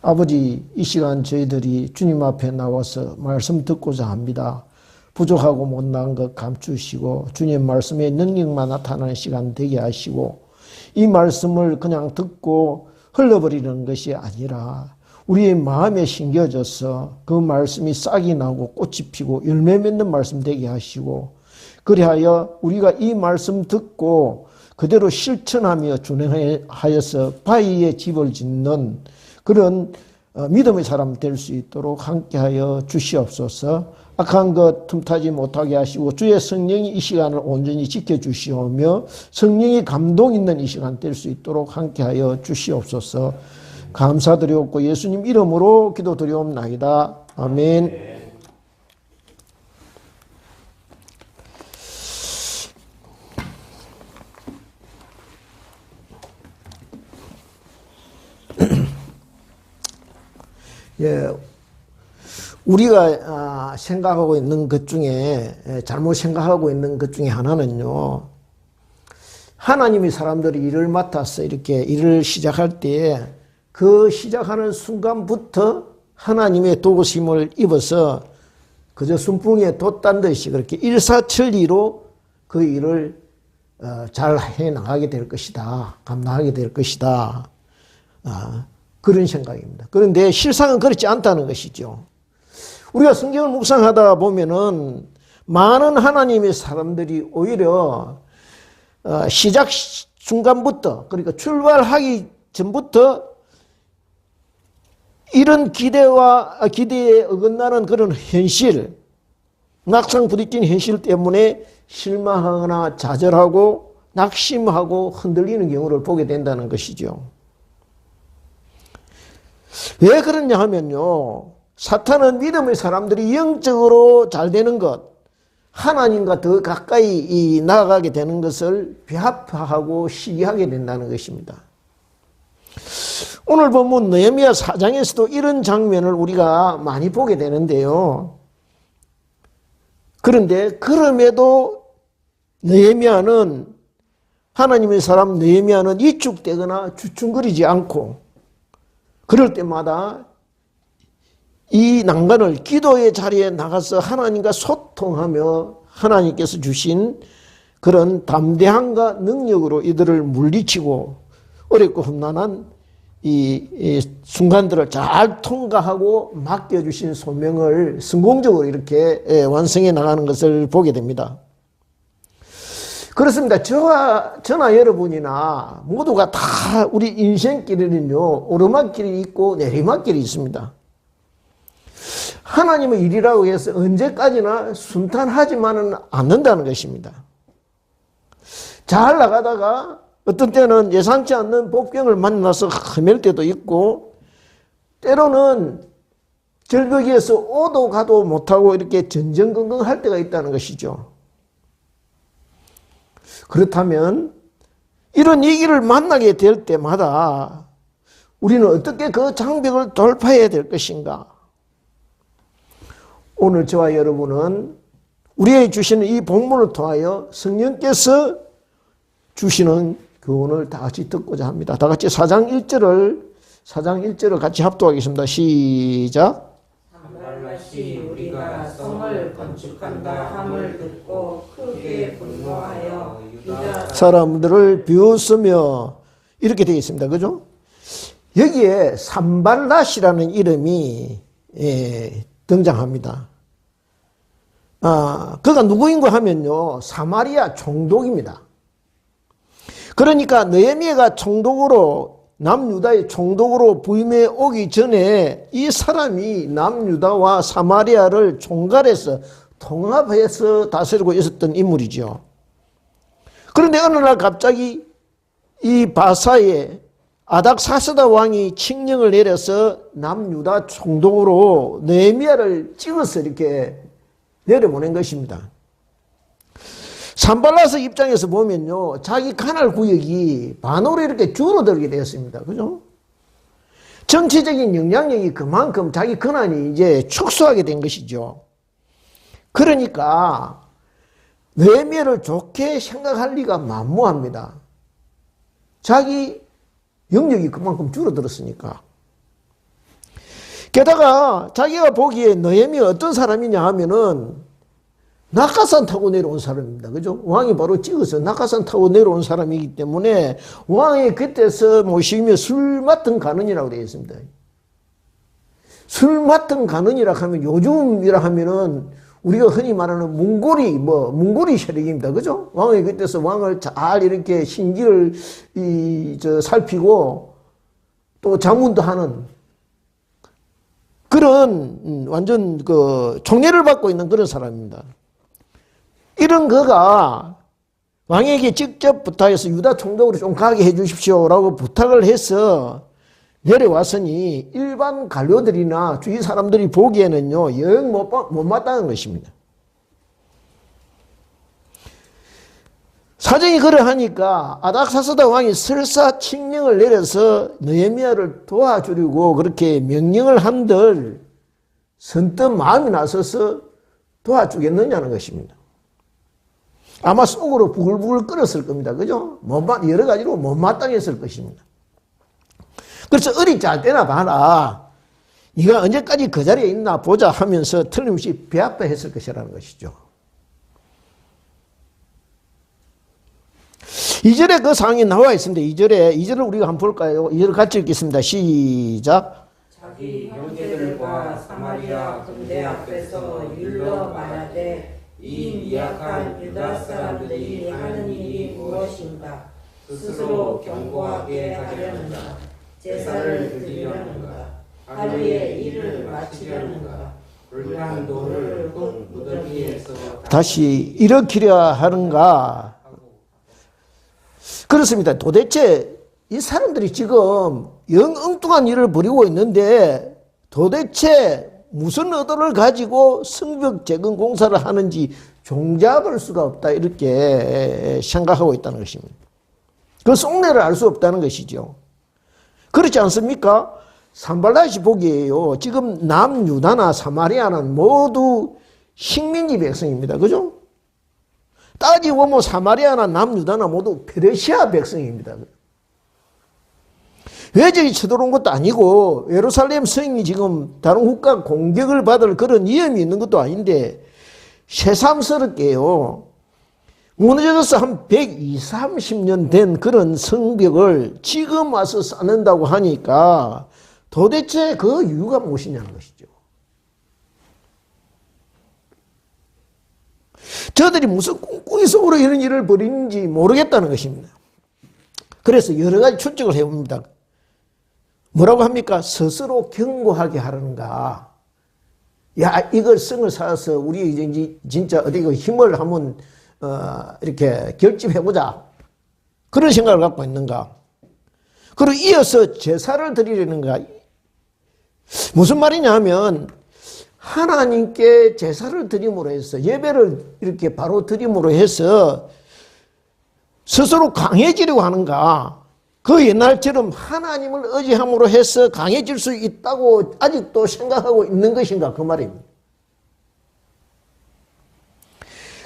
아버지, 이 시간 저희들이 주님 앞에 나와서 말씀 듣고자 합니다. 부족하고 못난 것 감추시고 주님 말씀의 능력만 나타나는 시간 되게 하시고, 이 말씀을 그냥 듣고 흘러버리는 것이 아니라 우리의 마음에 심겨져서 그 말씀이 싹이 나고 꽃이 피고 열매 맺는 말씀 되게 하시고, 그리하여 우리가 이 말씀 듣고 그대로 실천하며 준행하여서 바위에 집을 짓는 그런 믿음의 사람 될 수 있도록 함께하여 주시옵소서. 악한 것 틈타지 못하게 하시고 주의 성령이 이 시간을 온전히 지켜주시오며 성령이 감동 있는 이 시간 될 수 있도록 함께하여 주시옵소서. 감사드리옵고 예수님 이름으로 기도드리옵나이다. 아멘. 예, 우리가 생각하고 있는 것 중에, 잘못 생각하고 있는 것 중에 하나는요, 하나님이 사람들이 일을 맡아서 이렇게 일을 시작할 때에 그 시작하는 순간부터 하나님의 도우심을 입어서 그저 순풍에 돛단 듯이 그렇게 일사천리로 그 일을 잘 해나가게 될 것이다. 감당하게 될 것이다. 그런 생각입니다. 그런데 실상은 그렇지 않다는 것이죠. 우리가 성경을 묵상하다 보면은 많은 하나님의 사람들이 오히려 시작 순간부터, 그러니까 출발하기 전부터 이런 기대에 어긋나는 그런 현실, 낙상 부딪힌 현실 때문에 실망하거나 좌절하고 낙심하고 흔들리는 경우를 보게 된다는 것이죠. 왜 그러냐 하면요, 사탄은 믿음의 사람들이 영적으로 잘 되는 것, 하나님과 더 가까이 나아가게 되는 것을 배합하고 시기하게 된다는 것입니다. 오늘 본문 느헤미야 4장에서도 이런 장면을 우리가 많이 보게 되는데요. 그런데 그럼에도 느헤미야는, 하나님의 사람 느헤미야는 위축되거나 주춤거리지 않고 그럴 때마다 이 난간을 기도의 자리에 나가서 하나님과 소통하며 하나님께서 주신 그런 담대함과 능력으로 이들을 물리치고 어렵고 험난한 이 순간들을 잘 통과하고 맡겨주신 소명을 성공적으로 이렇게 완성해 나가는 것을 보게 됩니다. 그렇습니다. 저나 여러분이나 모두가 다 우리 인생길에는요, 오르막길이 있고 내리막길이 있습니다. 하나님의 일이라고 해서 언제까지나 순탄하지만은 않는다는 것입니다. 잘 나가다가 어떤 때는 예상치 않는 복병을 만나서 헤맬 때도 있고, 때로는 절벽에서 오도 가도 못하고 이렇게 전전긍긍할 때가 있다는 것이죠. 그렇다면 이런 위기를 만나게 될 때마다 우리는 어떻게 그 장벽을 돌파해야 될 것인가? 오늘 저와 여러분은 우리에게 주시는 이 복문을 통하여 성령께서 주시는 교훈을 다 같이 듣고자 합니다. 다 같이 4장 1절을 같이 합독하겠습니다. 시작. 산발랏이 우리가 성을 건축한다 함을 듣고 크게 분노하여 유다 사람들을 비웃으며, 이렇게 되어 있습니다. 그죠? 여기에 산발랏이라는 이름이 등장합니다. 그가 누구인가 하면요, 사마리아 총독입니다. 그러니까 느헤미야가 총독으로, 남유다의 총독으로 부임해 오기 전에 이 사람이 남유다와 사마리아를 총괄해서 통합해서 다스리고 있었던 인물이죠. 그런데 어느 날 갑자기 이 바사의 아닥사스다 왕이 칙령을 내려서 남유다 총독으로 느헤미야를 찍어서 이렇게 내려보낸 것입니다. 산발랏 입장에서 보면요, 자기 관할 구역이 반으로 이렇게 줄어들게 되었습니다. 그죠? 정치적인 영향력이 그만큼 자기 권한이 이제 축소하게 된 것이죠. 그러니까 느헤미야를 좋게 생각할 리가 만무합니다. 자기 영역이 그만큼 줄어들었으니까. 게다가 자기가 보기에 느헤미야 어떤 사람이냐 하면은 낙하산 타고 내려온 사람입니다. 그죠? 왕이 바로 찍어서 낙하산 타고 내려온 사람이기 때문에 왕이 그때서 모시며 술 맡은 가는이라고 되어 있습니다. 술 맡은 가는이라 하면 요즘이라 하면은 우리가 흔히 말하는 문고리 세력입니다. 그죠? 왕이 그때서 왕을 잘 이렇게 신기를 살피고 또 자문도 하는 그런 완전 총애를 받고 있는 그런 사람입니다. 이런 그가 왕에게 직접 부탁해서 유다 총독으로 좀 가게 해 주십시오라고 부탁을 해서 내려왔으니 일반 관료들이나 주위 사람들이 보기에는요, 영 못 마땅한 것입니다. 사정이 그러하니까 아닥사스다 왕이 설사 칙령을 내려서 느헤미야를 도와주려고 그렇게 명령을 한들 선뜻 마음이 나서서 도와주겠느냐는 것입니다. 아마 속으로 부글부글 끓었을 겁니다. 그죠? 여러 가지로 못마땅했을 것입니다. 그래서 어리 잘 때나 봐라. 네가 언제까지 그 자리에 있나 보자 하면서 틀림없이 배합했을 것이라는 것이죠. 2절에 그 상황이 나와 있습니다. 2절을 우리가 한번 볼까요? 2절 같이 읽겠습니다. 시작. 자기 형제들과 사마리아 군대 앞에서 일러 말하되 이 미약한 유다 사람들이 하는 일이 무엇인가? 스스로 견고하게 하려는가? 제사를 드리려는가? 하루에 일을 마치려는가? 불난 돌을 흙 무더기에서 다시 일으키려 하는가? 그렇습니다. 도대체 이 사람들이 지금 영 엉뚱한 일을 벌이고 있는데 도대체 무슨 의도를 가지고 성벽 재건 공사를 하는지 종잡을 수가 없다 이렇게 생각하고 있다는 것입니다. 그 속내를 알 수 없다는 것이죠. 그렇지 않습니까? 산발랏이 보기에요. 지금 남유다나 사마리아는 모두 식민지 백성입니다. 그죠? 따지고 보면 사마리아나 남유다나 모두 페르시아 백성입니다. 외적이 쳐들어온 것도 아니고 예루살렘 성이 지금 다른 국가 공격을 받을 그런 위험이 있는 것도 아닌데 새삼스럽게요. 무너져서 한 120, 30년 된 그런 성벽을 지금 와서 쌓는다고 하니까 도대체 그 이유가 무엇이냐는 것이죠. 저들이 무슨 꿍꿍이 속으로 이런 일을 벌이는지 모르겠다는 것입니다. 그래서 여러 가지 추측을 해봅니다. 뭐라고 합니까? 스스로 견고하게 하는가? 야, 이걸 성을 쌓아서 우리 이제 진짜 어디 힘을 한번 이렇게 결집해보자. 그런 생각을 갖고 있는가? 그리고 이어서 제사를 드리려는가? 무슨 말이냐 하면 하나님께 제사를 드림으로 해서 예배를 이렇게 바로 드림으로 해서 스스로 강해지려고 하는가? 그 옛날처럼 하나님을 의지함으로 해서 강해질 수 있다고 아직도 생각하고 있는 것인가? 그 말입니다.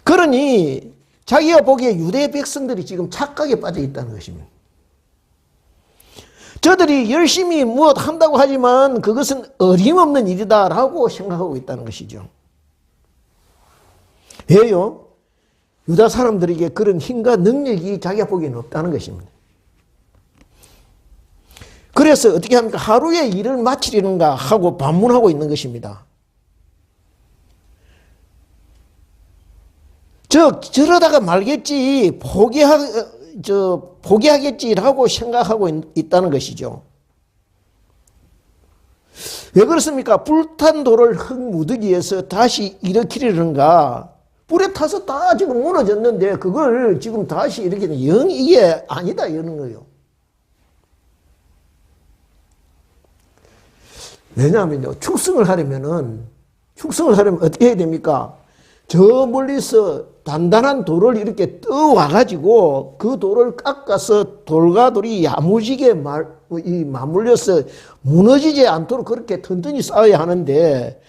그러니 자기가 보기에 유대 백성들이 지금 착각에 빠져 있다는 것입니다. 저들이 열심히 무엇 한다고 하지만 그것은 어림없는 일이다라고 생각하고 있다는 것이죠. 왜요? 유다 사람들에게 그런 힘과 능력이 자기가 보기에는 없다는 것입니다. 그래서 어떻게 합니까? 하루에 일을 마치려는가 하고 반문하고 있는 것입니다. 저러다가 말겠지, 포기하겠지라고 생각하고 있다는 것이죠. 왜 그렇습니까? 불탄 돌을 흙 무더기에서 다시 일으키려는가? 불에 타서 다 지금 무너졌는데 그걸 지금 다시 일으키는 영 이게 아니다 이러는 거예요. 왜냐하면요, 축성을 하려면 어떻게 해야 됩니까? 저 멀리서 단단한 돌을 이렇게 떠와가지고 그 돌을 깎아서 돌과 돌이 야무지게 맞물려서 무너지지 않도록 그렇게 튼튼히 쌓아야 하는데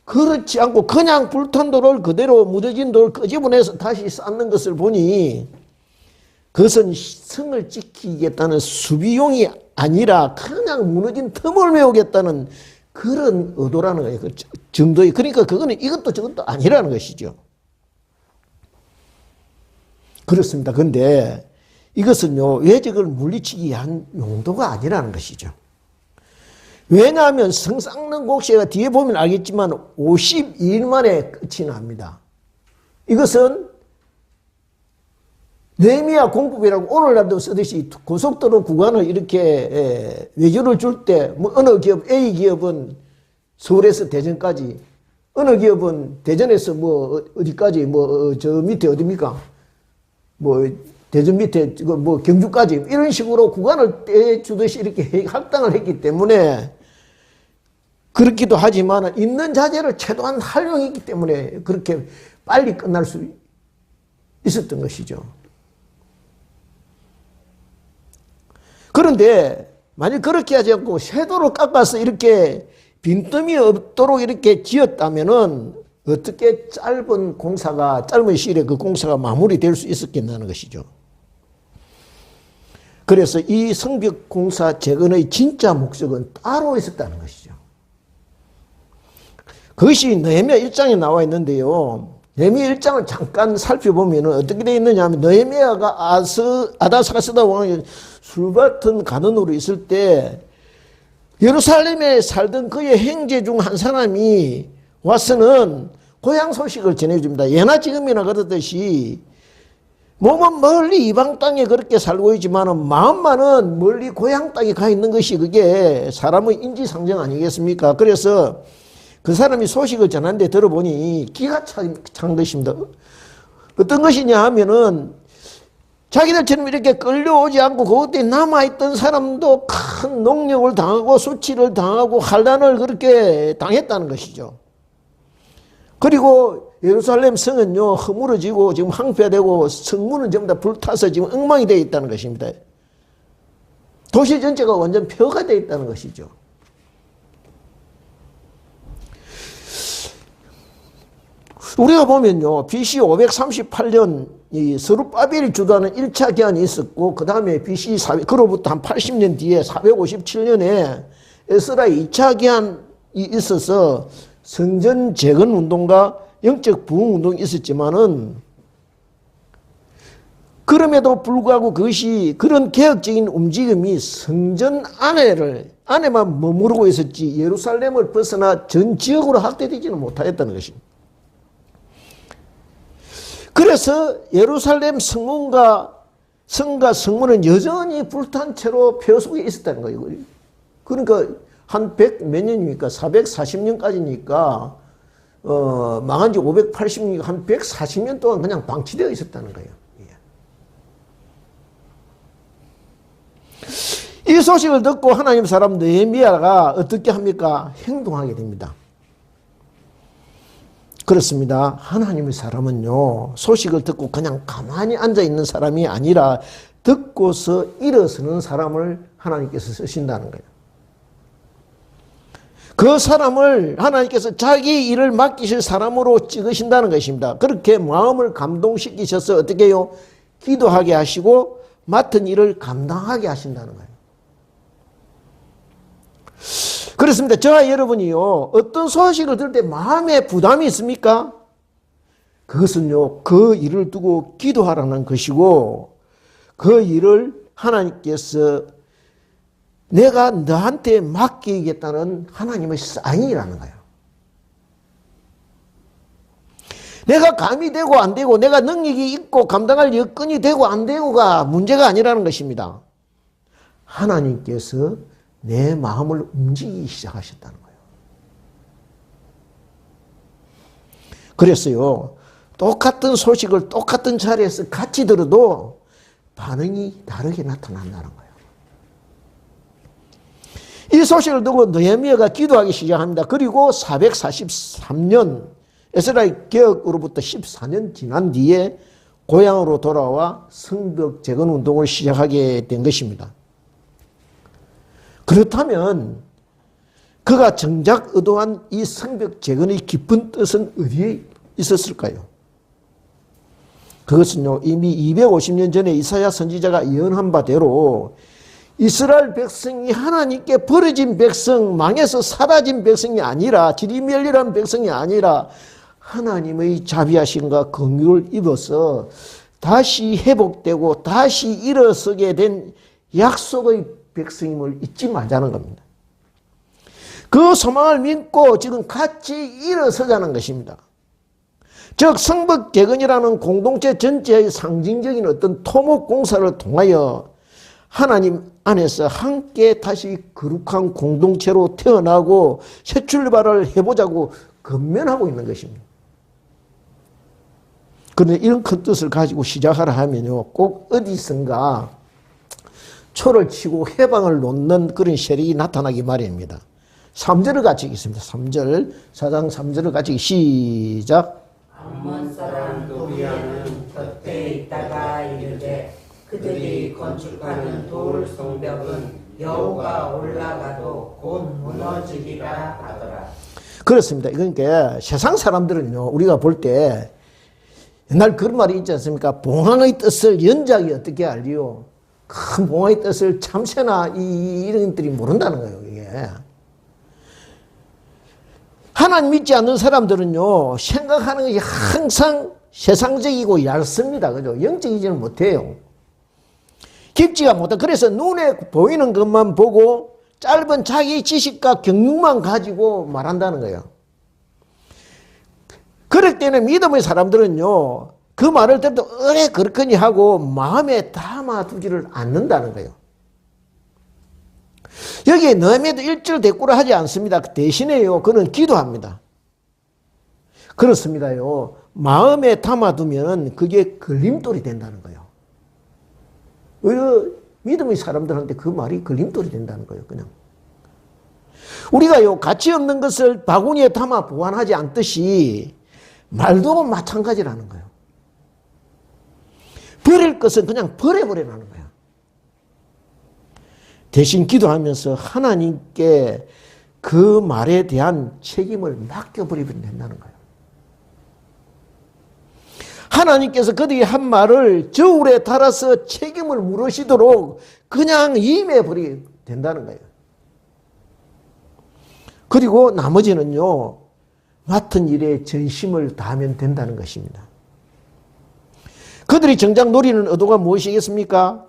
그렇지 않고 그냥 불탄 돌을 그대로 무너진 돌을 끄집어내서 다시 쌓는 것을 보니 그것은 성을 지키겠다는 수비용이 아니라 그냥 무너진 틈을 메우겠다는 그런 의도라는 거예요. 그 정도의. 그러니까 그거는 이것도 저것도 아니라는 것이죠. 그렇습니다. 그런데 이것은요, 외적을 물리치기 위한 용도가 아니라는 것이죠. 왜냐하면 성쌍릉 곡식가 뒤에 보면 알겠지만 52일 만에 끝이 납니다. 이것은 느헤미야 공법이라고 오늘날도 쓰듯이 고속도로 구간을 이렇게 외주를 줄 때 뭐 어느 기업 A 기업은 서울에서 대전까지, 어느 기업은 대전에서 뭐 어디까지, 뭐 저 밑에 어디입니까? 뭐 대전 밑에 뭐 경주까지 이런 식으로 구간을 떼주듯이 이렇게 할당을 했기 때문에 그렇기도 하지만 있는 자재를 최소한 활용했기 때문에 그렇게 빨리 끝날 수 있었던 것이죠. 그런데 만약 그렇게 하지 않고 쇄도로 깎아서 이렇게 빈틈이 없도록 이렇게 지었다면은 어떻게 짧은 공사가, 짧은 시일에 그 공사가 마무리될 수 있었겠냐는 것이죠. 그래서 이 성벽 공사 재건의 진짜 목적은 따로 있었다는 것이죠. 그것이 느헤미야 1장에 나와 있는데요. 느헤미야 1장을 잠깐 살펴보면 어떻게 되어 있느냐 하면 느헤미야가 아다사스다 왕이 술밭은 가난으로 있을 때 예루살렘에 살던 그의 형제 중 한 사람이 와서는 고향 소식을 전해줍니다. 예나 지금이나 그러듯이 몸은 멀리 이방 땅에 그렇게 살고 있지만 마음만은 멀리 고향 땅에 가 있는 것이 그게 사람의 인지상정 아니겠습니까? 그래서 그 사람이 소식을 전하는데 들어보니 기가 찬 것입니다. 어떤 것이냐 하면은 자기들처럼 이렇게 끌려오지 않고 그것에 남아있던 사람도 큰 농력을 당하고 수치를 당하고 환난을 그렇게 당했다는 것이죠. 그리고 예루살렘 성은요 허물어지고 지금 황폐되고 성문은 전부 다 불타서 지금 엉망이 되어 있다는 것입니다. 도시 전체가 완전 폐허가 되어 있다는 것이죠. 우리가 보면요 BC 538년 이 스룹바벨이 주도하는 1차 기한이 있었고 그 다음에 BC 400, 그로부터 한 80년 뒤에 457년에 에스라의 2차 기한이 있어서 성전 재건 운동과 영적 부흥 운동이 있었지만은 그럼에도 불구하고 그것이 그런 개혁적인 움직임이 성전 안에만 머무르고 있었지 예루살렘을 벗어나 전 지역으로 확대되지는 못하였다는 것입니다. 그래서 예루살렘 성과 성문은 여전히 불탄 채로 폐허 속에 있었다는 거예요. 그러니까 한 100 몇 년입니까? 440년까지니까 망한 지 580년, 한 140년 동안 그냥 방치되어 있었다는 거예요. 이 소식을 듣고 하나님 사람 느헤미야가 어떻게 합니까? 행동하게 됩니다. 그렇습니다. 하나님의 사람은요 소식을 듣고 그냥 가만히 앉아있는 사람이 아니라 듣고서 일어서는 사람을 하나님께서 쓰신다는 거예요. 그 사람을 하나님께서 자기 일을 맡기실 사람으로 찍으신다는 것입니다. 그렇게 마음을 감동시키셔서 어떻게 해요? 기도하게 하시고 맡은 일을 감당하게 하신다는 거예요. 그렇습니다. 저와 여러분이요 어떤 소식을 들을 때 마음에 부담이 있습니까? 그것은요 그 일을 두고 기도하라는 것이고 그 일을 하나님께서 내가 너한테 맡기겠다는 하나님의 사인이라는 거예요. 내가 감이 되고 안 되고 내가 능력이 있고 감당할 여건이 되고 안 되고가 문제가 아니라는 것입니다. 하나님께서 내 마음을 움직이기 시작하셨다는 거예요. 그래서요 똑같은 소식을 똑같은 자리에서 같이 들어도 반응이 다르게 나타난다는 거예요. 이 소식을 듣고 느헤미야가 기도하기 시작합니다. 그리고 443년 에스라의 개혁으로부터 14년 지난 뒤에 고향으로 돌아와 성벽 재건 운동을 시작하게 된 것입니다. 그렇다면 그가 정작 의도한 이 성벽 재건의 깊은 뜻은 어디에 있었을까요? 그것은요 이미 250년 전에 이사야 선지자가 예언한 바대로 이스라엘 백성이 하나님께 버려진 백성, 망해서 사라진 백성이 아니라, 지리멸렬한 백성이 아니라 하나님의 자비하심과 긍휼을 입어서 다시 회복되고 다시 일어서게 된 약속의 백성임을 잊지 말자는 겁니다. 그 소망을 믿고 지금 같이 일어서자는 것입니다. 즉 성벽재건이라는 공동체 전체의 상징적인 어떤 토목 공사를 통하여 하나님 안에서 함께 다시 거룩한 공동체로 태어나고 새 출발을 해보자고 건면하고 있는 것입니다. 그런데 이런 큰 뜻을 가지고 시작하라 하면요, 꼭 어디선가 초를 치고 해방을 놓는 그런 세력이 나타나기 마련입니다. 3절을 같이 읽겠습니다. 3절, 4장 3절을 같이 시작. 암몬 사람 도비아는 곁에 있다가 이르되 그들이 건축하는 돌 성벽은 여호가 올라가도 곧 무너지리라 하더라. 그렇습니다. 그러니까 세상 사람들은요, 우리가 볼 때 옛날 그런 말이 있지 않습니까? 봉황의 뜻을 연작이 어떻게 알리요? 큰 봉황의 뜻을 참새나 이런 것들이 모른다는 거예요, 이게. 하나님 믿지 않는 사람들은요, 생각하는 것이 항상 세상적이고 얇습니다. 그죠? 영적이지는 못해요. 깊지가 못해. 그래서 눈에 보이는 것만 보고 짧은 자기 지식과 경륜만 가지고 말한다는 거예요. 그럴 때는 믿음의 사람들은요, 그 말을 들어도 그렇거니 하고 마음에 담아두지를 않는다는 거예요. 여기에 너희에도 일절 대꾸를 하지 않습니다. 대신에요, 그는 기도합니다. 그렇습니다요. 마음에 담아두면 그게 걸림돌이 된다는 거예요. 믿음의 사람들한테 그 말이 걸림돌이 된다는 거예요, 그냥. 우리가요, 가치 없는 것을 바구니에 담아 보관하지 않듯이 말도 마찬가지라는 거예요. 버릴 것은 그냥 버려버리라는 거예요. 대신 기도하면서 하나님께 그 말에 대한 책임을 맡겨버리면 된다는 거예요. 하나님께서 그들이 한 말을 저울에 달아서 책임을 물으시도록 그냥 임해버리면 된다는 거예요. 그리고 나머지는요, 맡은 일에 전심을 다하면 된다는 것입니다. 그들이 정작 노리는 의도가 무엇이겠습니까?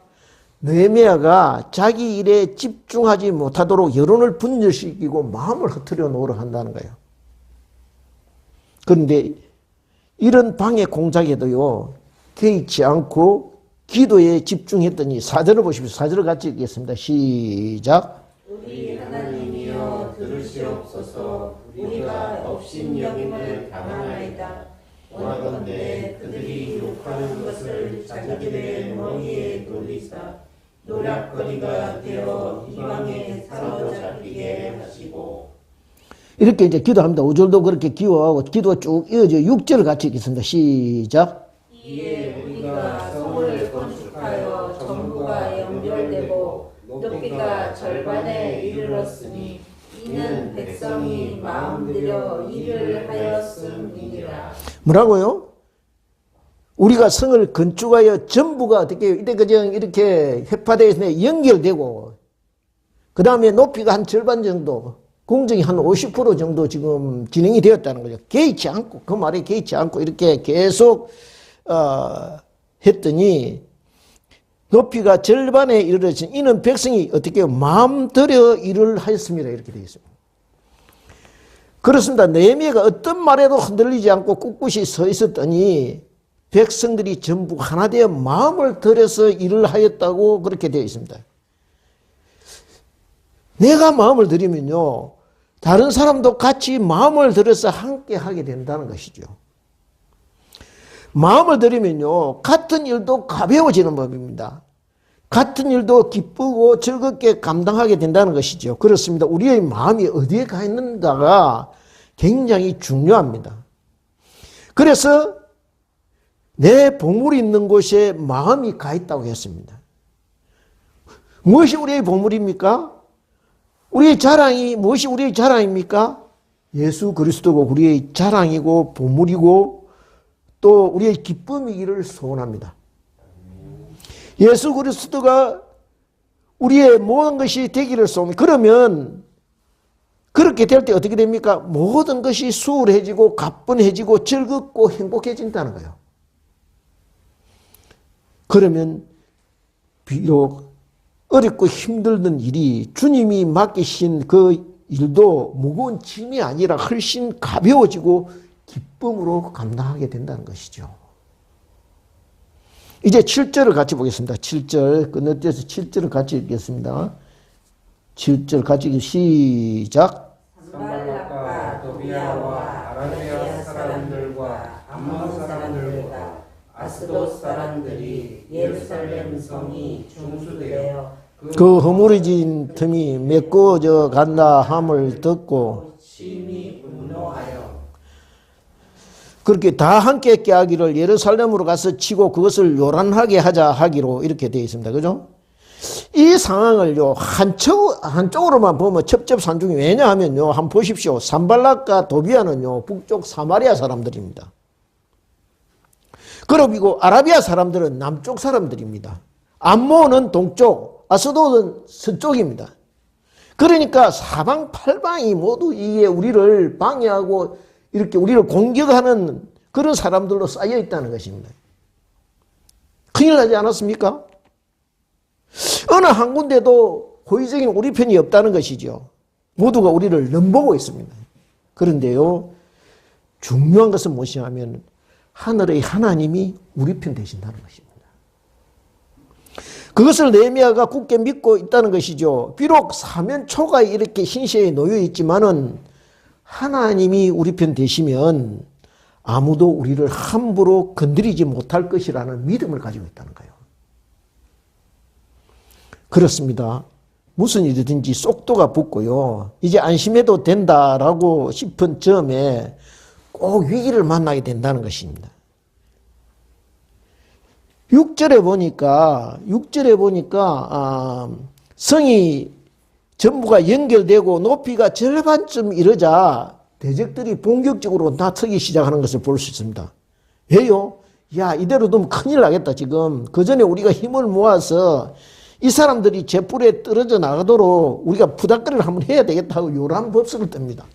느헤미야가 자기 일에 집중하지 못하도록 여론을 분열시키고 마음을 흐트려 놓으려 한다는 거예요. 그런데 이런 방해 공작에도요, 개의치 않고 기도에 집중했더니 4절을 보십시오. 4절을 같이 읽겠습니다. 시작. 우리 하나님이여 들으시옵소서. 우리가 업신여김을 당하나이다. 원하건대 그들이 욕하는 것을 자기들의 머리에 돌리사 노략거리가 되어 이방에 사로잡히게 하시고. 이렇게 이제 기도합니다. 5절도 그렇게 기도하고 기도가 쭉 이어져 6절을 같이 읽겠습니다. 시작. 이에 우리가 성을 건축하여 전부가 연결되고 높이가 절반에 이르렀으니 이는 백성이 마음들여 일을 하였음이니라. 뭐라고요? 우리가 성을 건축하여 전부가 어떻게 이때 그냥 이렇게 회파대에서 연결되고 그 다음에 높이가 한 절반 정도, 공정이 한 50% 정도 지금 진행이 되었다는 거죠. 개의치 않고, 그 말에 개의치 않고 이렇게 계속 했더니 높이가 절반에 이르렀으니 이는 백성이 어떻게 마음들여 일을 하였습니다. 이렇게 되어 있습니다. 그렇습니다. 느헤미야가 어떤 말에도 흔들리지 않고 꿋꿋이 서 있었더니 백성들이 전부 하나 되어 마음을 들여서 일을 하였다고 그렇게 되어 있습니다. 내가 마음을 들이면요, 다른 사람도 같이 마음을 들여서 함께 하게 된다는 것이죠. 마음을 들이면요, 같은 일도 가벼워지는 법입니다. 같은 일도 기쁘고 즐겁게 감당하게 된다는 것이죠. 그렇습니다. 우리의 마음이 어디에 가 있는가가 굉장히 중요합니다. 그래서 내 보물이 있는 곳에 마음이 가 있다고 했습니다. 무엇이 우리의 보물입니까? 우리의 자랑이 무엇이 우리의 자랑입니까? 예수 그리스도가 우리의 자랑이고 보물이고 또 우리의 기쁨이기를 소원합니다. 예수 그리스도가 우리의 모든 것이 되기를 쏩니다. 그러면 그렇게 될 때 어떻게 됩니까? 모든 것이 수월해지고 가뿐해지고 즐겁고 행복해진다는 거예요. 그러면 비록 어렵고 힘들던 일이 주님이 맡기신 그 일도 무거운 짐이 아니라 훨씬 가벼워지고 기쁨으로 감당하게 된다는 것이죠. 이제 7절을 같이 보겠습니다. 7절 건너뛰어서 7절을 같이 읽겠습니다. 7절 같이 시작. 산발락과 도비아와 아라비아 사람들과 암몬 사람들과 아스돗 사람들이 예루살렘 성이 중수되어 그 허물어진 틈이 메꿔져 간다 함을 듣고 심히 분노하여 그렇게 다 함께 깨하기를 예루살렘으로 가서 치고 그것을 요란하게 하자 하기로 이렇게 되어 있습니다. 그죠? 이 상황을요, 한쪽으로만 보면 첩첩산중이, 왜냐하면요, 한번 보십시오. 산발락과 도비아는요, 북쪽 사마리아 사람들입니다. 그리고 아라비아 사람들은 남쪽 사람들입니다. 암몬은 동쪽, 아스돗은 서쪽입니다. 그러니까 사방팔방이 모두 이게 우리를 방해하고 이렇게 우리를 공격하는 그런 사람들로 쌓여 있다는 것입니다. 큰일 나지 않았습니까? 어느 한 군데도 호의적인 우리 편이 없다는 것이죠. 모두가 우리를 넘보고 있습니다. 그런데요, 중요한 것은 무엇이냐면 하늘의 하나님이 우리 편 되신다는 것입니다. 그것을 느헤미야가 굳게 믿고 있다는 것이죠. 비록 사면초가 이렇게 신세에 놓여 있지만은 하나님이 우리 편 되시면 아무도 우리를 함부로 건드리지 못할 것이라는 믿음을 가지고 있다는 거예요. 그렇습니다. 무슨 일이든지 속도가 붙고요. 이제 안심해도 된다라고 싶은 점에 꼭 위기를 만나게 된다는 것입니다. 6절에 보니까 성이 전부가 연결되고 높이가 절반쯤 이르자 대적들이 본격적으로 나서기 시작하는 것을 볼 수 있습니다. 왜요? 야, 이대로 두면 큰일 나겠다 지금. 그 전에 우리가 힘을 모아서 이 사람들이 제뿔에 떨어져 나가도록 우리가 부닥거리를 한번 해야 되겠다 하고 요란 법석을 뗍니다.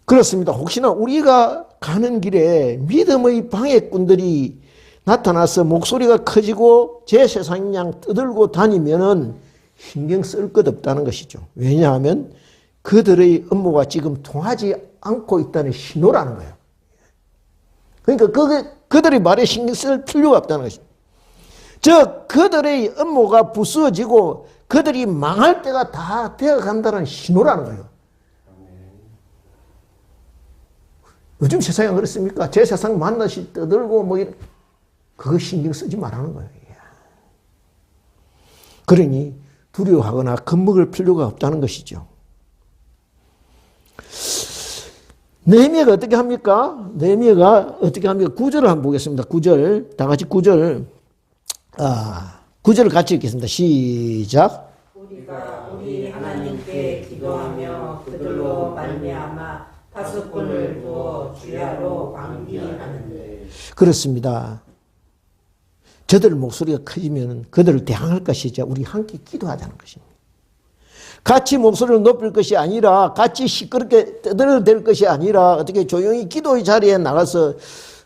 그렇습니다. 혹시나 우리가 가는 길에 믿음의 방해꾼들이 나타나서 목소리가 커지고 제 세상양 떠들고 다니면은 신경 쓸 것 없다는 것이죠. 왜냐하면 그들의 업무가 지금 통하지 않고 있다는 신호라는 거예요. 그러니까 그들의 말에 신경 쓸 필요가 없다는 것이죠. 즉 그들의 업무가 부수어지고 그들이 망할 때가 다 되어간다는 신호라는 거예요. 요즘 세상이 그렇습니까? 제 세상 만나시 떠들고 뭐 이런 그거 신경 쓰지 말라는 거예요. 그러니 두려워하거나 겁먹을 필요가 없다는 것이죠. 느헤미야가 어떻게 합니까? 느헤미야가 어떻게 합니까? 9절을 한번 보겠습니다. 9절 다 같이 9절 9절을 같이 읽겠습니다. 시작. 우리가 우리 하나님께 기도하며 그들로 말미암아 파수꾼을 두어 주야로 방비하는데 그렇습니다. 저들 목소리가 커지면 그들을 대항할 것이자 우리 함께 기도하자는 것입니다. 같이 목소리를 높일 것이 아니라 같이 시끄럽게 떠들어댈 것이 아니라 어떻게 조용히 기도의 자리에 나가서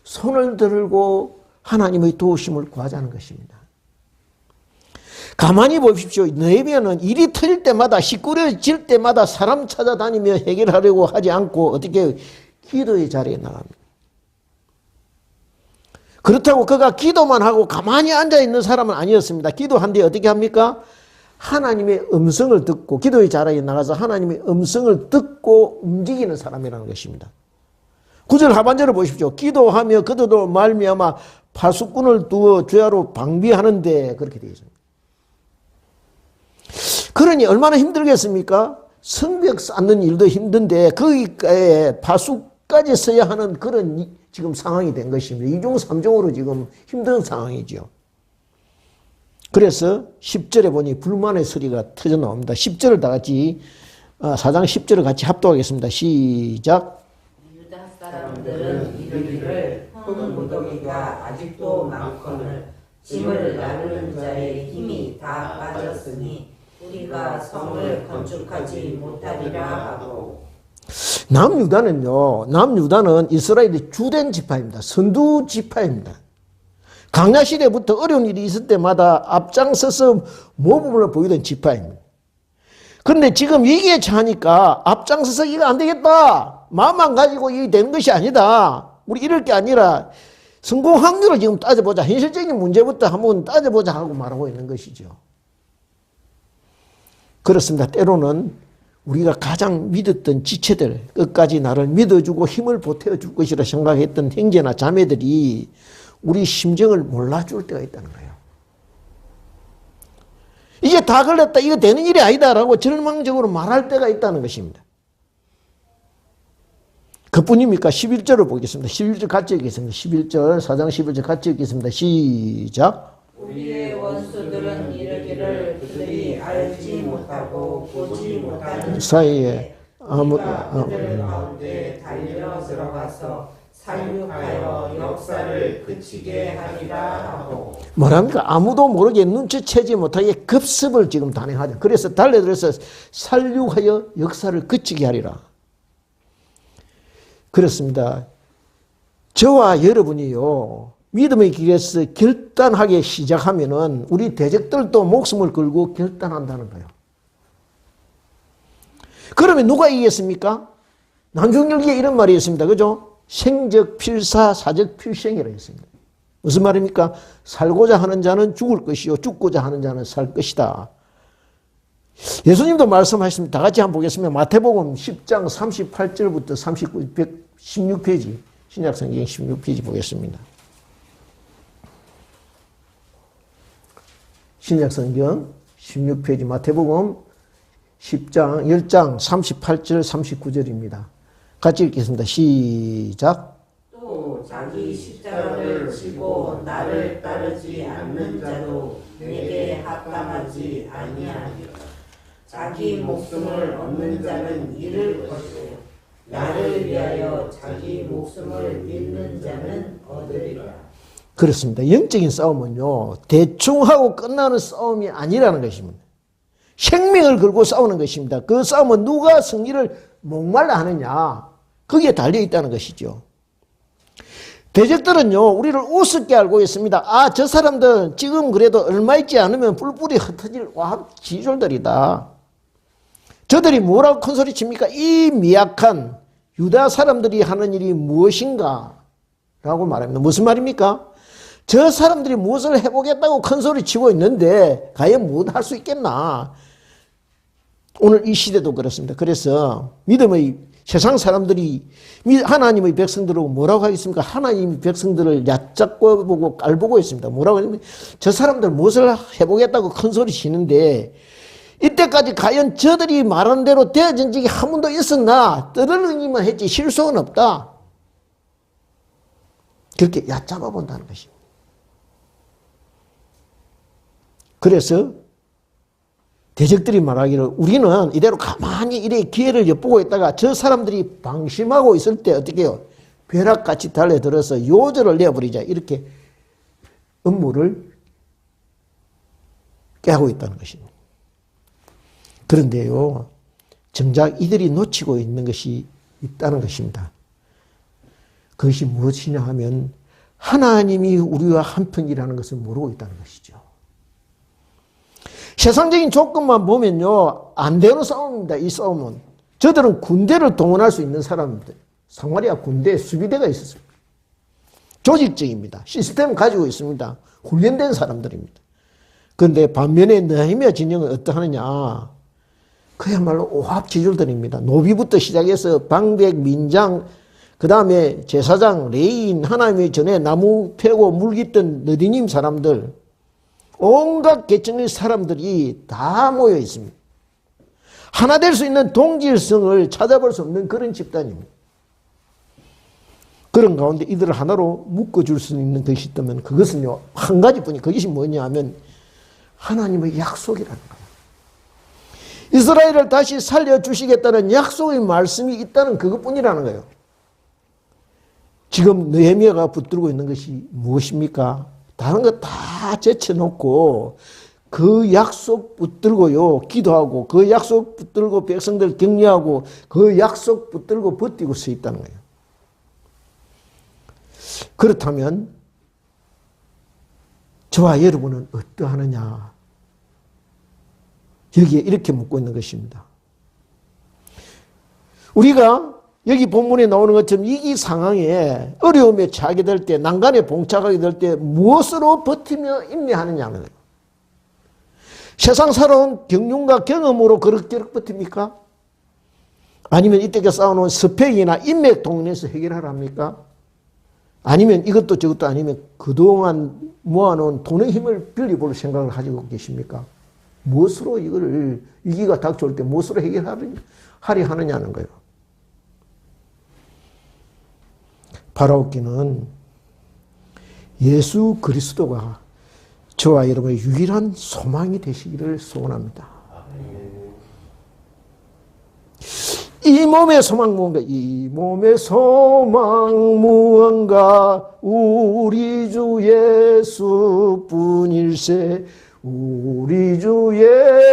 손을 들고 하나님의 도우심을 구하자는 것입니다. 가만히 보십시오. 느헤미야는 일이 터질 때마다 시끄러워질 때마다 사람 찾아다니며 해결하려고 하지 않고 어떻게 기도의 자리에 나갑니다. 그렇다고 그가 기도만 하고 가만히 앉아있는 사람은 아니었습니다. 기도한 뒤에 어떻게 합니까? 하나님의 음성을 듣고 기도의 자리에 나가서 하나님의 음성을 듣고 움직이는 사람이라는 것입니다. 9절 하반절을 보십시오. 기도하며 그들로 말미암아 파수꾼을 두어 주야로 방비하는데 그렇게 되어 있습니다. 그러니 얼마나 힘들겠습니까? 성벽 쌓는 일도 힘든데 거기에 파수까지 써야 하는 그런 지금 상황이 된 것입니다. 2중 3중으로 지금 힘든 상황이죠. 그래서 10절에 보니 불만의 소리가 터져 나옵니다. 10절을 다 같이 4장 10절을 같이 합독하겠습니다. 시작. 유다 사람들은 이르기를 흙 무더기가 아직도 많거늘 짐을 나누는 자의 힘이 다 빠졌으니 우리가 성을 건축하지 못하리라 하고. 남유다는 이스라엘의 주된 지파입니다. 선두 지파입니다. 강야 시대부터 어려운 일이 있을 때마다 앞장서서 모범을 보이던 지파입니다. 그런데 지금 위기에 처하니까 앞장서서 이거 안 되겠다. 마음만 가지고 이게 되는 것이 아니다. 우리 이럴 게 아니라 성공 확률을 지금 따져보자. 현실적인 문제부터 한번 따져보자 하고 말하고 있는 것이죠. 그렇습니다. 때로는 우리가 가장 믿었던 지체들, 끝까지 나를 믿어주고 힘을 보태줄 것이라 생각했던 형제나 자매들이 우리 심정을 몰라줄 때가 있다는 거예요. 이제 다 걸렸다. 이거 되는 일이 아니다라고 절망적으로 말할 때가 있다는 것입니다. 그뿐입니까? 11절을 보겠습니다. 11절 같이 읽겠습니다. 11절, 4장 11절 같이 읽겠습니다. 시작. 우리의 원수들은 이르기를 그들이 알지 못하고 보지 못하는 사이에 아무도 그들 가운데 달려 들어가서 살육하여 역사를 그치게 하리라 하고. 뭐랍니까? 아무도 모르게 눈치채지 못하게 급습을 지금 단행하죠. 그래서 달려들어서 살육하여 역사를 그치게 하리라. 그렇습니다. 저와 여러분이요, 믿음의 길에서 결단하게 시작하면은 우리 대적들도 목숨을 걸고 결단한다는 거예요. 그러면 누가 이기겠습니까? 난중일기에 이런 말이 있습니다. 그죠? 생적 필사, 사적 필생이라고 했습니다. 무슨 말입니까? 살고자 하는 자는 죽을 것이요, 죽고자 하는 자는 살 것이다. 예수님도 말씀하셨습니다. 다 같이 한번 보겠습니다. 마태복음 10장 38절부터 16페이지, 신약성경 16페이지 보겠습니다. 신약성경 16페이지, 마태복음 10장 38절 39절입니다. 같이 읽겠습니다. 시작. 또 자기 십자가를 지고 나를 따르지 않는 자도 내게 합당하지 아니하리라. 자기 목숨을 얻는 자는 잃을 것이요 나를 위하여 자기 목숨을 잃는 자는 얻으리라. 그렇습니다. 영적인 싸움은요, 대충 하고 끝나는 싸움이 아니라는 것입니다. 생명을 걸고 싸우는 것입니다. 그 싸움은 누가 승리를 목말라 하느냐, 거기에 달려있다는 것이죠. 대적들은요, 우리를 우습게 알고 있습니다. 아, 저 사람들 지금 그래도 얼마 있지 않으면 뿔뿔이 흩어질 지졸들이다. 저들이 뭐라고 큰소리 칩니까? 이 미약한 유다 사람들이 하는 일이 무엇인가? 라고 말합니다. 무슨 말입니까? 저 사람들이 무엇을 해보겠다고 큰소리 치고 있는데 과연 무엇 할 수 있겠나? 오늘 이 시대도 그렇습니다. 그래서 믿음의 세상 사람들이 하나님의 백성들하고 뭐라고 하겠습니까? 하나님의 백성들을 얕잡고 보고 깔보고 있습니다. 뭐라고 하냐면 저 사람들 무엇을 해보겠다고 큰소리 치는데 이때까지 과연 저들이 말한 대로 되어진 적이 한 번도 있었나? 떠들기만 했지 실수는 없다. 그렇게 얕잡아 본다는 것입니다. 그래서 대적들이 말하기를 우리는 이대로 가만히 이래 기회를 엿보고 있다가 저 사람들이 방심하고 있을 때 어떻게 해요? 벼락같이 달려들어서 요절을 내버리자. 이렇게 음모를 깨하고 있다는 것입니다. 그런데요, 정작 이들이 놓치고 있는 것이 있다는 것입니다. 그것이 무엇이냐 하면 하나님이 우리와 한편이라는 것을 모르고 있다는 것이죠. 세상적인 조건만 보면요, 안 되는 싸움입니다. 이 싸움은. 저들은 군대를 동원할 수 있는 사람들. 사마리아 군대에 수비대가 있었습니다. 조직적입니다. 시스템을 가지고 있습니다. 훈련된 사람들입니다. 그런데 반면에 느헤미야 진영은 어떠하느냐? 그야말로 오합지졸들입니다. 노비부터 시작해서 방백, 민장, 그 다음에 제사장, 레위인, 하나님의 전에 나무 패고 물깃던 너디님 사람들, 온갖 계층의 사람들이 다 모여 있습니다. 하나 될 수 있는 동질성을 찾아볼 수 없는 그런 집단입니다. 그런 가운데 이들을 하나로 묶어줄 수 있는 것이 있다면 그것은요, 한 가지뿐이, 그것이 뭐냐 하면 하나님의 약속이라는 거예요. 이스라엘을 다시 살려주시겠다는 약속의 말씀이 있다는 그것뿐이라는 거예요. 지금 느헤미야가 붙들고 있는 것이 무엇입니까? 다른 거 다 제쳐놓고 그 약속 붙들고요, 기도하고 그 약속 붙들고 백성들 격려하고 그 약속 붙들고 버티고 서 있다는 거예요. 그렇다면 저와 여러분은 어떠하느냐? 여기에 이렇게 묻고 있는 것입니다. 우리가 여기 본문에 나오는 것처럼 이 상황에 어려움에 처하게 될 때, 난간에 봉착하게 될 때 무엇으로 버티며 인내하느냐는 거예요. 세상 살아온 경륜과 경험으로 그렇게 버팁니까? 아니면 이때까 쌓아놓은 스펙이나 인맥 동원해서 해결하랍니까? 아니면 이것도 저것도 아니면 그동안 모아놓은 돈의 힘을 빌려볼 생각을 가지고 계십니까? 무엇으로 이거를 위기가 닥쳐올 때 무엇으로 해결하려 하느냐는 거예요. 바라옵기는 예수 그리스도가 저와 여러분의 유일한 소망이 되시기를 소원합니다. 이 몸의 소망 무언가? 이 몸의 소망 무언가? 우리 주 예수뿐일세. 우리 주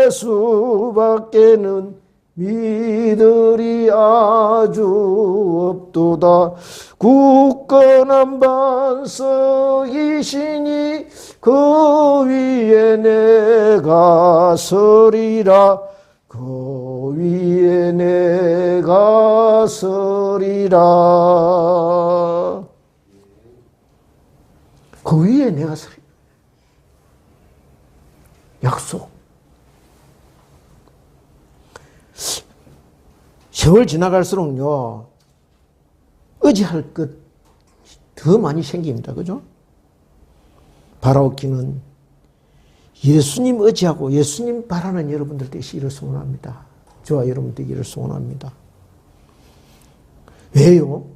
예수밖에는 믿으리 아주 없도다. 굳건한 반석이시니 그 위에 내가 서리라. 그 위에 내가 서리라. 그 위에 내가 서리라. 약속. 세월 지나갈수록요, 의지할 것 더 많이 생깁니다. 그죠? 바라옵기는 예수님 의지하고 예수님 바라는 여러분들 되시기를 소원합니다. 저와 여러분 되기를 소원합니다. 왜요?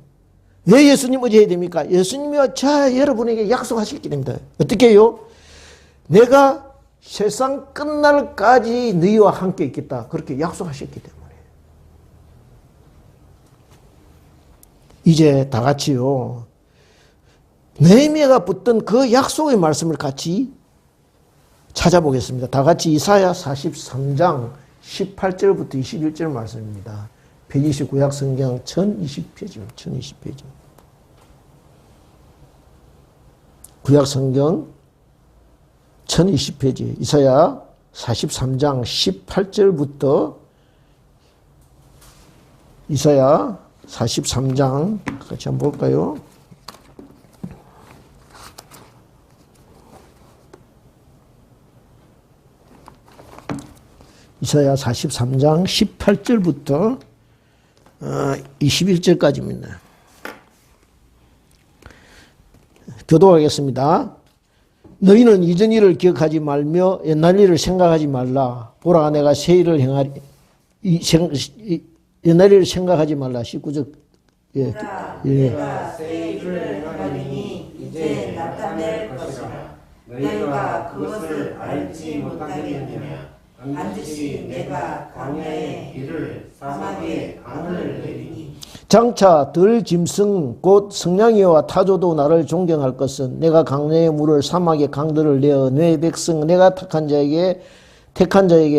왜 예수님 의지해야 됩니까? 예수님이 저 여러분에게 약속하셨기 때문입니다. 어떻게 해요? 내가 세상 끝날까지 너희와 함께 있겠다. 그렇게 약속하셨기 때문에. 이제 다 같이요, 느헤미야가 붙던 그 약속의 말씀을 같이 찾아보겠습니다. 다 같이 이사야 43장 18절부터 21절 말씀입니다. 129약 성경 1020페이지입니다. 1020페이지. 구약 성경 1020페이지 이사야 43장 18절부터 이사야 43장 같이 한번 볼까요? 이사야 43장 18절부터 21절까지입니다. 교도하겠습니다. 너희는 이전 일을 기억하지 말며 옛날 일을 생각하지 말라. 보라 내가 새 일을 행하리. 옛날 일을 생각하지 말라. 19절. 예. 내가 새 일을 행하리니 이제 나타낼 것이라. 너희가 그것을 알지 못하겠느냐. 반드시 내가 광야에 길을 사막에 강을 내리니 장차 들 짐승 곧 성냥이와 타조도 나를 존경할 것은 내가 강야의 물을 사막의 강들을 내어 내 백성 내가 택한 자에게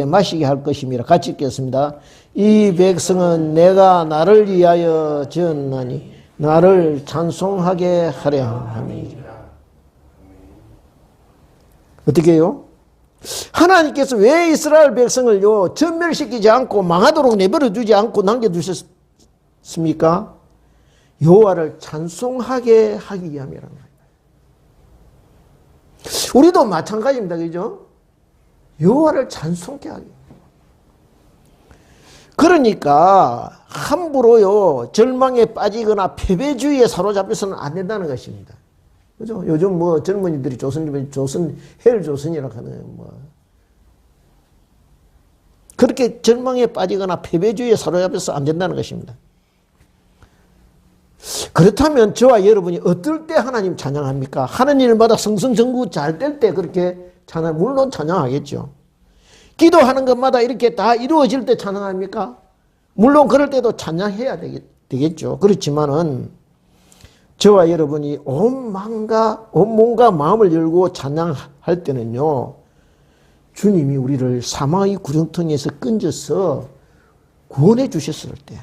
마시게 할 것임이라. 같이 읽겠습니다. 이 백성은 내가 나를 위하여 지었나니 나를 찬송하게 하려 함이니라. 어떻게 해요? 하나님께서 왜 이스라엘 백성을요 전멸시키지 않고 망하도록 내버려 두지 않고 남겨두셨습니까? 여호와를 찬송하게 하기 위함이라는 거예요. 우리도 마찬가지입니다. 그죠? 여호와를 찬송케 하기. 그러니까 함부로요 절망에 빠지거나 패배주의에 사로잡혀서는 안 된다는 것입니다. 그죠? 요즘 뭐 젊은이들이 헬조선이라고 하는 그렇게 절망에 빠지거나 패배주의에 사로잡혀서 안 된다는 것입니다. 그렇다면 저와 여러분이 어떨 때 하나님 찬양합니까? 하는 일마다 성성정구 잘 될 때 그렇게 물론 찬양하겠죠. 기도하는 것마다 이렇게 다 이루어질 때 찬양합니까? 물론 그럴 때도 찬양해야 되겠죠. 그렇지만은 저와 여러분이 온 몸과 마음을 열고 찬양할 때는요, 주님이 우리를 사망의 구렁텅이에서 건져서 구원해 주셨을 때,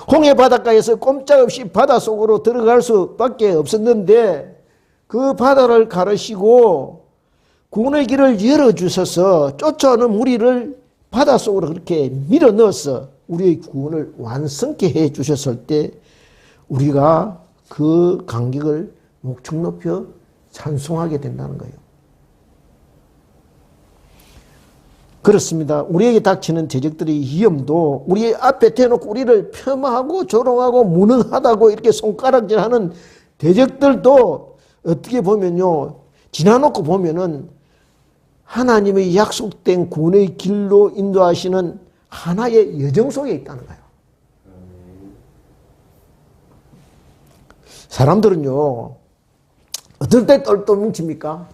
홍해 바닷가에서 꼼짝없이 바다 속으로 들어갈 수밖에 없었는데 그 바다를 가르시고 구원의 길을 열어주셔서 쫓아오는 무리를 바다 속으로 그렇게 밀어 넣어서 우리의 구원을 완성케 해 주셨을 때 우리가 그 감격을 목축 높여 찬송하게 된다는 거예요. 그렇습니다. 우리에게 닥치는 대적들의 위험도 우리 앞에 대놓고 우리를 폄하하고 조롱하고 무능하다고 이렇게 손가락질하는 대적들도 어떻게 보면요, 지나놓고 보면은 하나님의 약속된 구원의 길로 인도하시는 하나의 여정 속에 있다는 거예요. 사람들은요, 어떨 때 똘똘 뭉칩니까?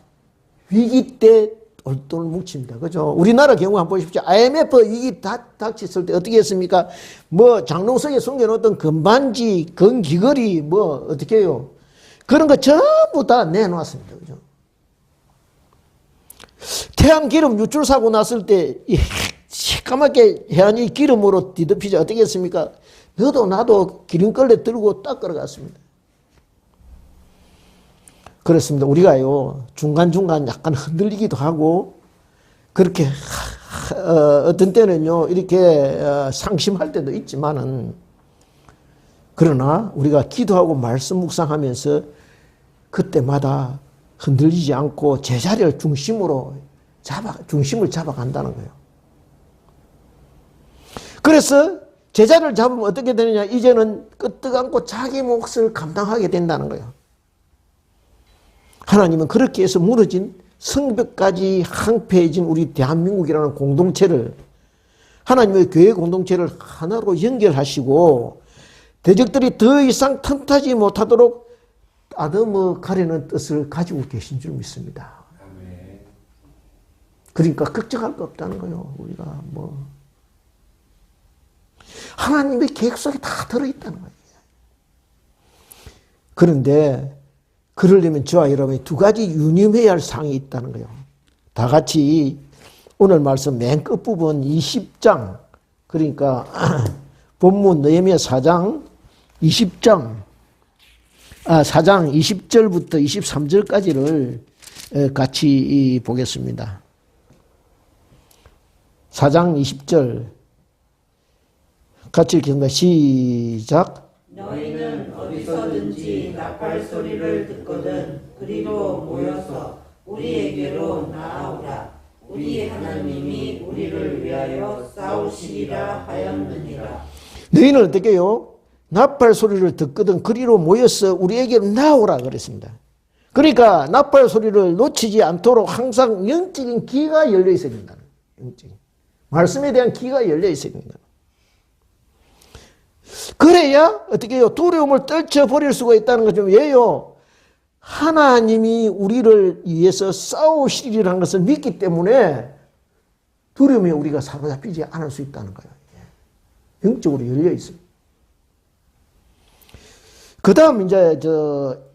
위기 때 똘똘 뭉칩니다. 그죠? 우리나라 경우 한번 보십시오. IMF 위기 닥쳤을 때 어떻게 했습니까? 뭐 장롱석에 숨겨놓던 금반지, 금귀걸이, 뭐 어떻게 해요? 그런 거 전부 다 내놓았습니다. 그죠? 태양기름 유출 사고 났을 때 시커멓게 해안이 기름으로 뒤덮이지 어떻게 했습니까? 너도 나도 기름걸레 들고 딱 걸어갔습니다. 그렇습니다. 우리가요, 중간중간 약간 흔들리기도 하고, 그렇게, 어떤 때는요, 이렇게 상심할 때도 있지만은, 그러나 우리가 기도하고 말씀 묵상하면서 그때마다 흔들리지 않고 제자리를 중심을 잡아간다는 거예요. 그래서 제자리를 잡으면 어떻게 되느냐? 이제는 끄떡 안고 자기 몫을 감당하게 된다는 거예요. 하나님은 그렇게 해서 무너진 성벽까지 항폐해진 우리 대한민국이라는 공동체를, 하나님의 교회 공동체를 하나로 연결하시고 대적들이 더 이상 틈타지 못하도록 다듬어 가려는 뜻을 가지고 계신 줄 믿습니다. 그러니까 걱정할 거 없다는 거예요. 우리가 뭐 하나님의 계획 속에 다 들어있다는 거예요. 그런데 그러려면 저와 여러분이 두 가지 유념해야 할 사항이 있다는 거예요. 다 같이 오늘 말씀 맨 끝부분 20장, 그러니까 본문 느헤미야 4장 20장 4장 20절부터 23절까지를 같이 보겠습니다. 4장 20절 같이 읽겠습니다. 시작. 너희는 어디서든지 나팔 소리를 듣거든 그리로 모여서 우리에게로 나아오라. 우리 하나님이 우리를 위하여 싸우시리라 하였느니라. 너희는 어떻게 해요? 나팔 소리를 듣거든 그리로 모여서 우리에게로 나오라 그랬습니다. 그러니까 나팔 소리를 놓치지 않도록 항상 영적인 귀가 열려 있어야 된다는 거예요. 영적인 말씀에 대한 귀가 열려 있어야 된다. 그래야 어떻게 해요? 두려움을 떨쳐버릴 수가 있다는 거죠. 왜요? 하나님이 우리를 위해서 싸우시리라는 것을 믿기 때문에 두려움에 우리가 사로잡히지 않을 수 있다는 거예요. 영적으로 열려 있어요. 그 다음 이제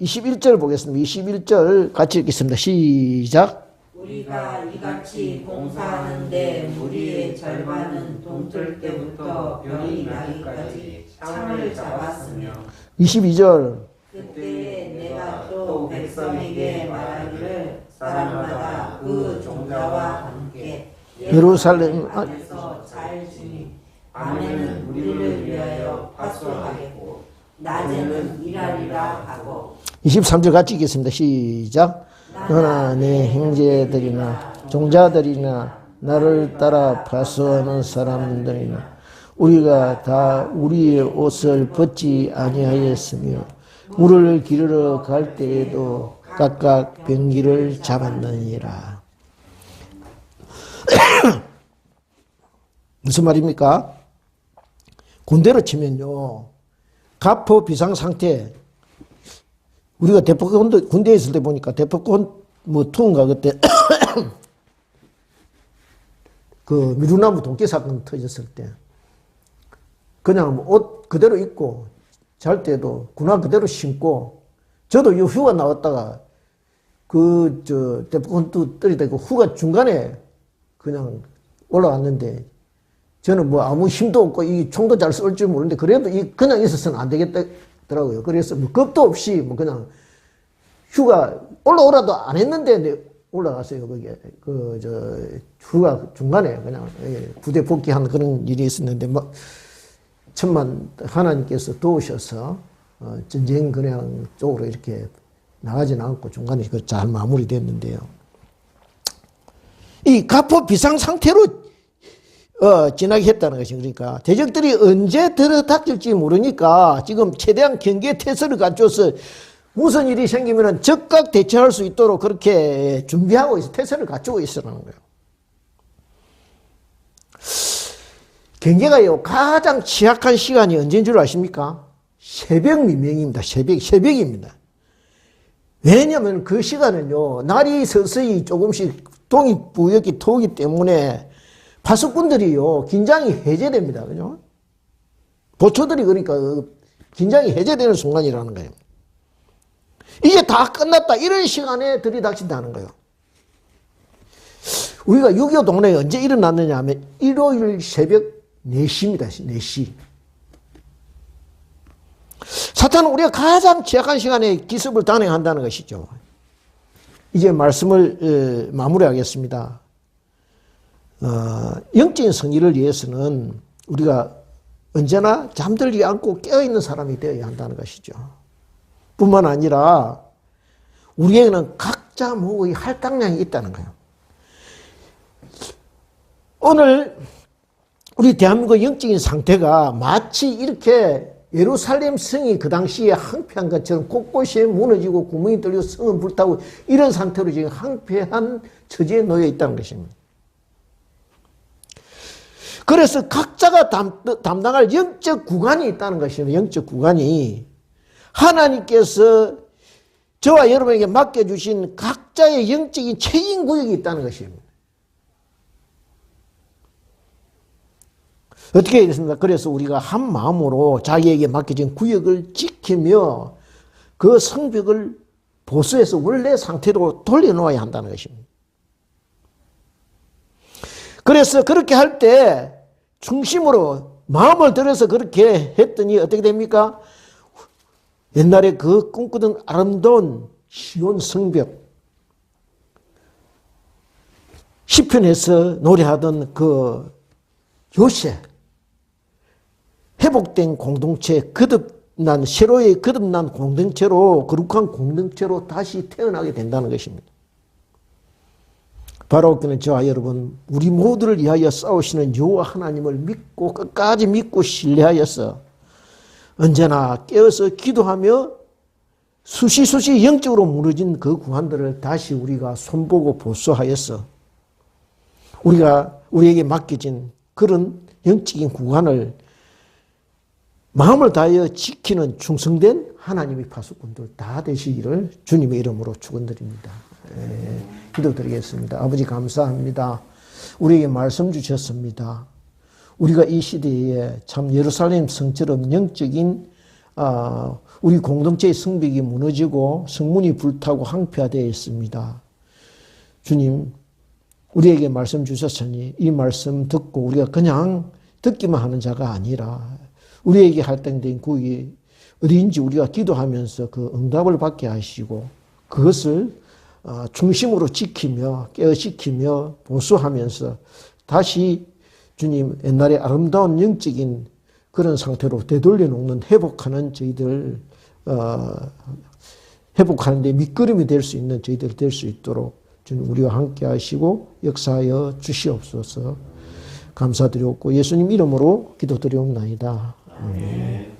21절 보겠습니다. 21절 같이 읽겠습니다. 시작. 우리가 이같이 봉사하는데 무리의 절반은 동틀 때부터 별이 나기까지 창을 잡았으며 22절. 그때 내가 또 백성에게 말하기를 사람마다 그 종자와 함께 예루살렘 안에서 잘 지니 밤에는 우리를 위하여 파수하겠고 낮에는 일하리라 하고 23절 같이 읽겠습니다. 시작. 너나 내 형제들이나 종자들이나 나를 따라 파수하는 사람들이나 우리가 다 우리의 옷을 벗지 아니하였으며 물을 기르러 갈 때에도 각각 병기를 잡았느니라. 무슨 말입니까? 군대로 치면요, 가포 비상 상태. 우리가 대포권 군대에 있을 때 보니까 대포권 뭐 투인가 그때 그 미루나무 도끼 사건 터졌을 때 그냥 뭐 옷 그대로 입고 잘 때도 군화 그대로 신고, 저도 요 휴가 나왔다가 대포콘도 떨어지고 후가 중간에 그냥 올라왔는데, 저는 뭐 아무 힘도 없고 이 총도 잘 쏠 줄 모르는데 그래도 그냥 있어서는 안 되겠더라고요. 그래서 뭐 겁도 없이 뭐 그냥 휴가 올라오라도 안 했는데 올라갔어요. 거기에 휴가 중간에 그냥 부대 복귀한 그런 일이 있었는데 뭐 천만 하나님께서 도우셔서 전쟁 그냥 쪽으로 이렇게 나가지는 않고 중간에 잘 마무리됐는데요. 이 가포 비상 상태로 지나게 했다는 것이, 그러니까 대적들이 언제 들어닥칠지 모르니까 지금 최대한 경계 태세를 갖춰서 무슨 일이 생기면 즉각 대처할 수 있도록 그렇게 준비하고 있어, 태세를 갖추고 있으라는 거예요. 경계가요, 가장 취약한 시간이 언제인 줄 아십니까? 새벽 미명입니다. 새벽입니다. 왜냐하면 그 시간은요, 날이 서서히 조금씩 동이 터오기 때문에 파수꾼들이요, 긴장이 해제됩니다. 그죠? 보초들이 그러니까 긴장이 해제되는 순간이라는 거예요. 이제 다 끝났다. 이런 시간에 들이닥친다는 거예요. 우리가 6.25 동맹이 언제 일어났느냐 하면 일요일 새벽 4시입니다. 4시. 사탄은 우리가 가장 취약한 시간에 기습을 단행한다는 것이죠. 이제 말씀을 마무리하겠습니다. 영적인 승리를 위해서는 우리가 언제나 잠들지 않고 깨어있는 사람이 되어야 한다는 것이죠. 뿐만 아니라 우리에게는 각자 모의 할당량이 있다는 거예요. 오늘 우리 대한민국의 영적인 상태가 마치 이렇게 예루살렘 성이 그 당시에 항폐한 것처럼 곳곳이 무너지고 구멍이 뚫리고 성은 불타고 이런 상태로 지금 항폐한 처지에 놓여 있다는 것입니다. 그래서 각자가 담당할 영적 구간이 있다는 것입니다. 영적 구간이 하나님께서 저와 여러분에게 맡겨주신 각자의 영적인 책임 구역이 있다는 것입니다. 어떻게 되겠습니까? 그래서 우리가 한 마음으로 자기에게 맡겨진 구역을 지키며 그 성벽을 보수해서 원래 상태로 돌려놓아야 한다는 것입니다. 그래서 그렇게 할 때 중심으로 마음을 들여서 그렇게 했더니 어떻게 됩니까? 옛날에 그 꿈꾸던 아름다운 시온 성벽, 시편에서 노래하던 그 요새 회복된 공동체, 거듭난 새로의 거듭난 공동체로, 거룩한 공동체로 다시 태어나게 된다는 것입니다. 바라옵기는 저와 여러분, 우리 모두를 위하여 싸우시는 여호와 하나님을 믿고 끝까지 믿고 신뢰하여서 언제나 깨어서 기도하며 수시수시 영적으로 무너진 그 구간들을 다시 우리가 손보고 보수하여서 우리에게 맡겨진 그런 영적인 구간을 마음을 다하여 지키는 충성된 하나님의 파수꾼들 다 되시기를 주님의 이름으로 축원드립니다. 기도드리겠습니다. 아버지 감사합니다. 우리에게 말씀 주셨습니다. 우리가 이 시대에 참 예루살렘 성처럼 영적인 우리 공동체의 성벽이 무너지고 성문이 불타고 항폐화되어 있습니다. 주님, 우리에게 말씀 주셨으니 이 말씀 듣고 우리가 그냥 듣기만 하는 자가 아니라 우리에게 할당된 구역이 어디인지 우리가 기도하면서 그 응답을 받게 하시고 그것을 중심으로 지키며 깨어지키며 보수하면서 다시 주님 옛날에 아름다운 영적인 그런 상태로 되돌려 놓는 회복하는 저희들 회복하는 데 밑거름이 될 수 있는 저희들 될 수 있도록 주님 우리와 함께 하시고 역사하여 주시옵소서. 감사드렸고 예수님 이름으로 기도드리옵나이다. 아멘.